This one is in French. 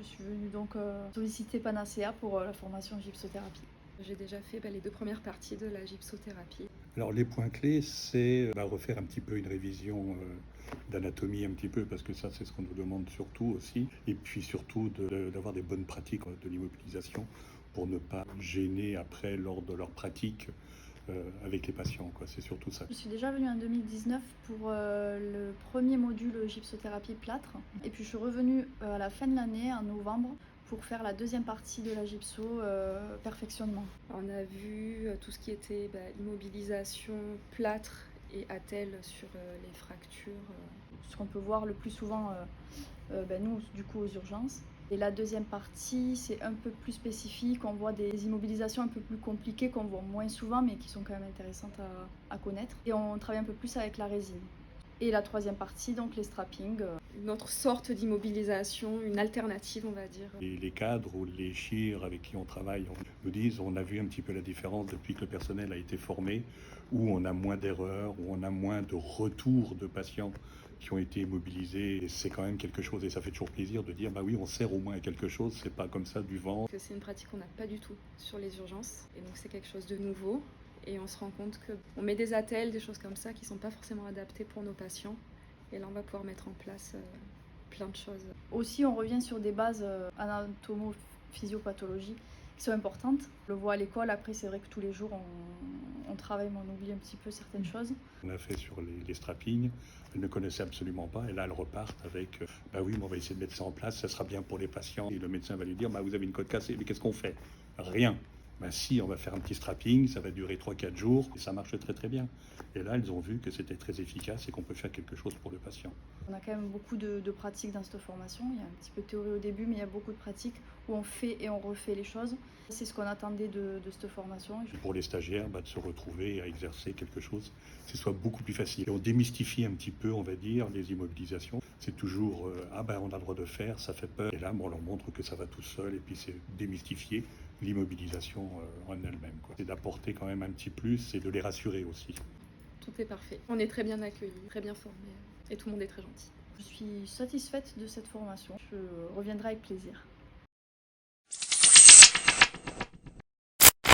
Je suis venue donc solliciter Panacea pour la formation gypsothérapie. J'ai déjà fait les 2 premières parties de la gypsothérapie. Alors les points clés, c'est refaire un petit peu une révision d'anatomie un petit peu, parce que ça c'est ce qu'on nous demande surtout aussi, et puis surtout d'avoir des bonnes pratiques de l'immobilisation pour ne pas gêner après lors de leur pratique avec les patients, quoi. C'est surtout ça. Je suis déjà venue en 2019 pour le premier module gypsothérapie plâtre, et puis je suis revenue à la fin de l'année, en novembre, pour faire la deuxième partie de la gypso, perfectionnement. On a vu tout ce qui était immobilisation, plâtre et attelle sur les fractures. Ce qu'on peut voir le plus souvent, nous, du coup, aux urgences. Et la deuxième partie, c'est un peu plus spécifique. On voit des immobilisations un peu plus compliquées qu'on voit moins souvent, mais qui sont quand même intéressantes à connaître. Et on travaille un peu plus avec la résine. Et la troisième partie, donc les strappings. Une autre sorte d'immobilisation, une alternative, on va dire. Et les cadres ou les chires avec qui on travaille nous disent, on a vu un petit peu la différence depuis que le personnel a été formé, où on a moins d'erreurs, où on a moins de retours de patients qui ont été immobilisés. Et c'est quand même quelque chose, et ça fait toujours plaisir de dire, bah oui, on sert au moins à quelque chose, c'est pas comme ça du vent. C'est une pratique qu'on n'a pas du tout sur les urgences, et donc c'est quelque chose de nouveau. Et on se rend compte qu'on met des attelles, des choses comme ça qui ne sont pas forcément adaptées pour nos patients. Et là, on va pouvoir mettre en place plein de choses. Aussi, on revient sur des bases anatomo-physiopathologie qui sont importantes. On le voit à l'école, après c'est vrai que tous les jours on travaille, mais on oublie un petit peu certaines choses. On a fait sur les strappings, elles ne connaissaient absolument pas, et là elles repartent avec oui, mais on va essayer de mettre ça en place, ça sera bien pour les patients. Et le médecin va lui dire, vous avez une côte cassée, mais qu'est-ce qu'on fait? Rien. Si, on va faire un petit strapping, ça va durer 3-4 jours, et ça marche très très bien. Et là, elles ont vu que c'était très efficace et qu'on peut faire quelque chose pour le patient. On a quand même beaucoup de pratiques dans cette formation. Il y a un petit peu de théorie au début, mais il y a beaucoup de pratiques où on fait et on refait les choses. C'est ce qu'on attendait de cette formation. Pour les stagiaires, de se retrouver à exercer quelque chose, ce soit beaucoup plus facile. Et on démystifie un petit peu, on va dire, les immobilisations. C'est toujours, on a le droit de faire, ça fait peur. Et là, on leur montre que ça va tout seul, et puis c'est démystifier l'immobilisation en elle-même, quoi. C'est d'apporter quand même un petit plus et de les rassurer aussi. Tout est parfait. On est très bien accueillis, très bien formés, et tout le monde est très gentil. Je suis satisfaite de cette formation. Je reviendrai avec plaisir.